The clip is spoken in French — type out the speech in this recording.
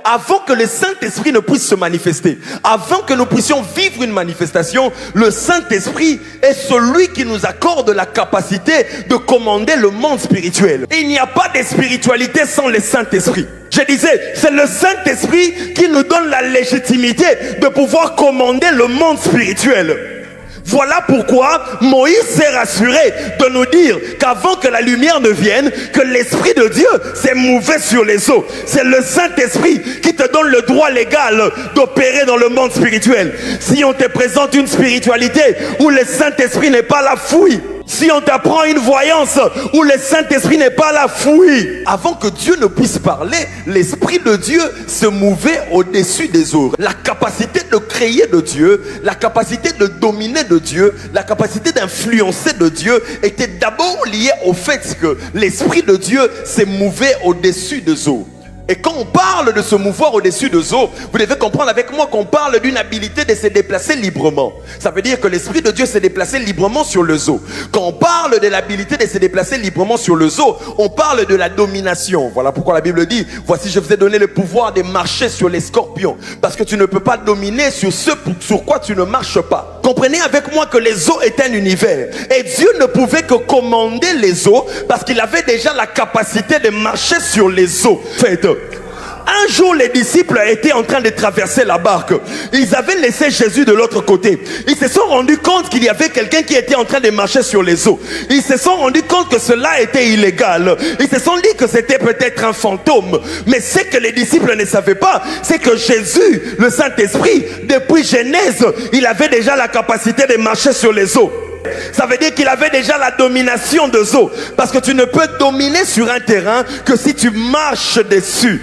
Avant que le Saint-Esprit ne puisse se manifester, avant que nous puissions vivre une manifestation, le Saint-Esprit est celui qui nous accorde la capacité de commander le monde spirituel. Et il n'y a pas de spiritualité sans le Saint-Esprit. Je disais, c'est le Saint-Esprit qui nous donne la légitimité de pouvoir commander le monde spirituel. Voilà pourquoi Moïse s'est rassuré de nous dire qu'avant que la lumière ne vienne, que l'Esprit de Dieu s'est mouvé sur les eaux. C'est le Saint-Esprit qui te donne le droit légal d'opérer dans le monde spirituel. Si on te présente une spiritualité où le Saint-Esprit n'est pas là, fouille. Si on t'apprend une voyance où le Saint-Esprit n'est pas là, fouille. Avant que Dieu ne puisse parler, l'Esprit de Dieu se mouvait au-dessus des eaux. La capacité de créer de Dieu, la capacité de dominer de Dieu, la capacité d'influencer de Dieu était d'abord liée au fait que l'Esprit de Dieu s'est mouvé au-dessus des eaux. Et quand on parle de se mouvoir au-dessus des eaux, vous devez comprendre avec moi qu'on parle d'une habilité de se déplacer librement. Ça veut dire que l'Esprit de Dieu s'est déplacé librement sur les eaux. Quand on parle de l'habilité de se déplacer librement sur les eaux, on parle de la domination. Voilà pourquoi la Bible dit, voici je vous ai donné le pouvoir de marcher sur les scorpions. Parce que tu ne peux pas dominer sur ce sur quoi tu ne marches pas. Comprenez avec moi que les eaux est un univers. Et Dieu ne pouvait que commander les eaux parce qu'il avait déjà la capacité de marcher sur les eaux. Un jour, les disciples étaient en train de traverser la barque. Ils avaient laissé Jésus de l'autre côté. Ils se sont rendus compte qu'il y avait quelqu'un qui était en train de marcher sur les eaux. Ils se sont rendus compte que cela était illégal. Ils se sont dit que c'était peut-être un fantôme. Mais ce que les disciples ne savaient pas, c'est que Jésus, le Saint-Esprit, depuis Genèse, il avait déjà la capacité de marcher sur les eaux. Ça veut dire qu'il avait déjà la domination des eaux. Parce que tu ne peux dominer sur un terrain que si tu marches dessus.